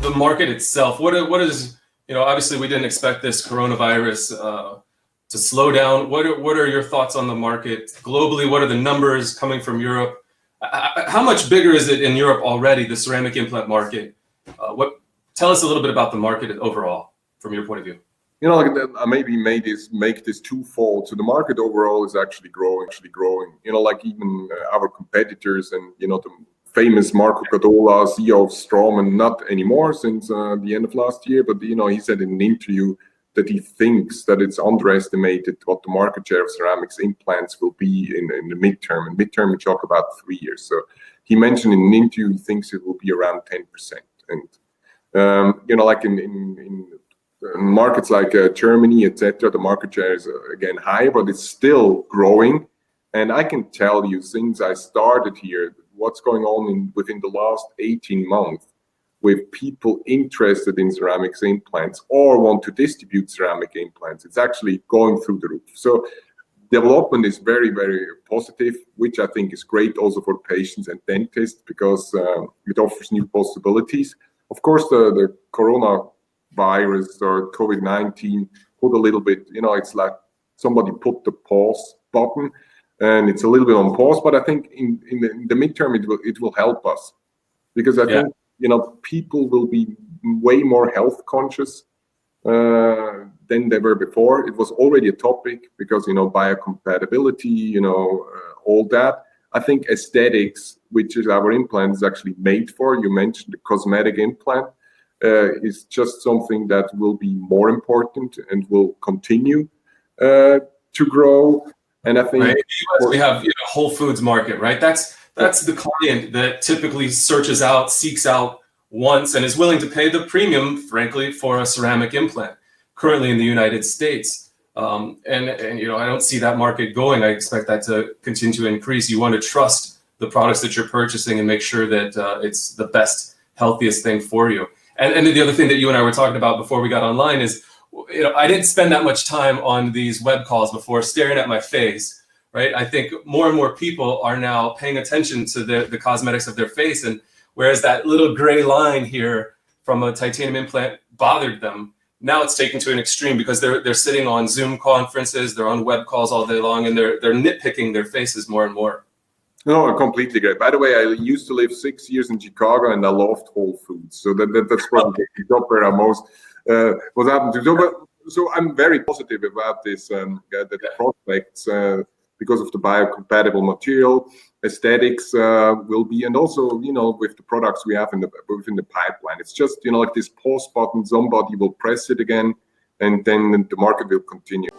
the market itself, what is, obviously we didn't expect this coronavirus to slow down. What are your thoughts on the market globally? What are the numbers coming from Europe? How much bigger is it in Europe already, the ceramic implant market? Tell us a little bit about the market overall from your point of view. I maybe make this twofold. So the market overall is actually growing. Like even our competitors and the famous Marco Cadola, CEO of Straumann, not anymore since the end of last year, but he said in an interview that he thinks that it's underestimated what the market share of ceramics implants will be in the midterm. And midterm, we talk about 3 years. So he mentioned in an interview he thinks it will be around 10%. And like in markets like Germany, etc., the market share is again higher, but it's still growing. And I can tell you, since I started here, what's going on within the last 18 months with people interested in ceramics implants or want to distribute ceramic implants. It's actually going through the roof. So development is very, very positive, which I think is great also for patients and dentists because it offers new possibilities. Of course, the coronavirus or COVID-19 put a little bit, it's like somebody put the pause button and it's a little bit on pause, but I think in the midterm it will help us because I think people will be way more health conscious than they were before. It was already a topic because biocompatibility, all that. I think aesthetics, which is our implant is actually made for. You mentioned the cosmetic implant is just something that will be more important and will continue to grow. And I think we have Whole Foods market, right? That's the client that typically seeks out once and is willing to pay the premium, frankly, for a ceramic implant currently in the United States. And I don't see that market going. I expect that to continue to increase. You want to trust the products that you're purchasing and make sure that it's the best, healthiest thing for you. And the other thing that you and I were talking about before we got online is, I didn't spend that much time on these web calls before staring at my face, right? I think more and more people are now paying attention to the cosmetics of their face. And whereas that little gray line here from a titanium implant bothered them, now it's taken to an extreme because they're sitting on Zoom conferences, they're on web calls all day long, and they're nitpicking their faces more and more. No, completely great. By the way, I used to live 6 years in Chicago, and I loved Whole Foods. So that's probably the job where I most was happened to do. So I'm very positive about this, the prospects because of the biocompatible material, aesthetics will be, and also with the products we have within the pipeline. It's just like this pause button. Somebody will press it again, and then the market will continue.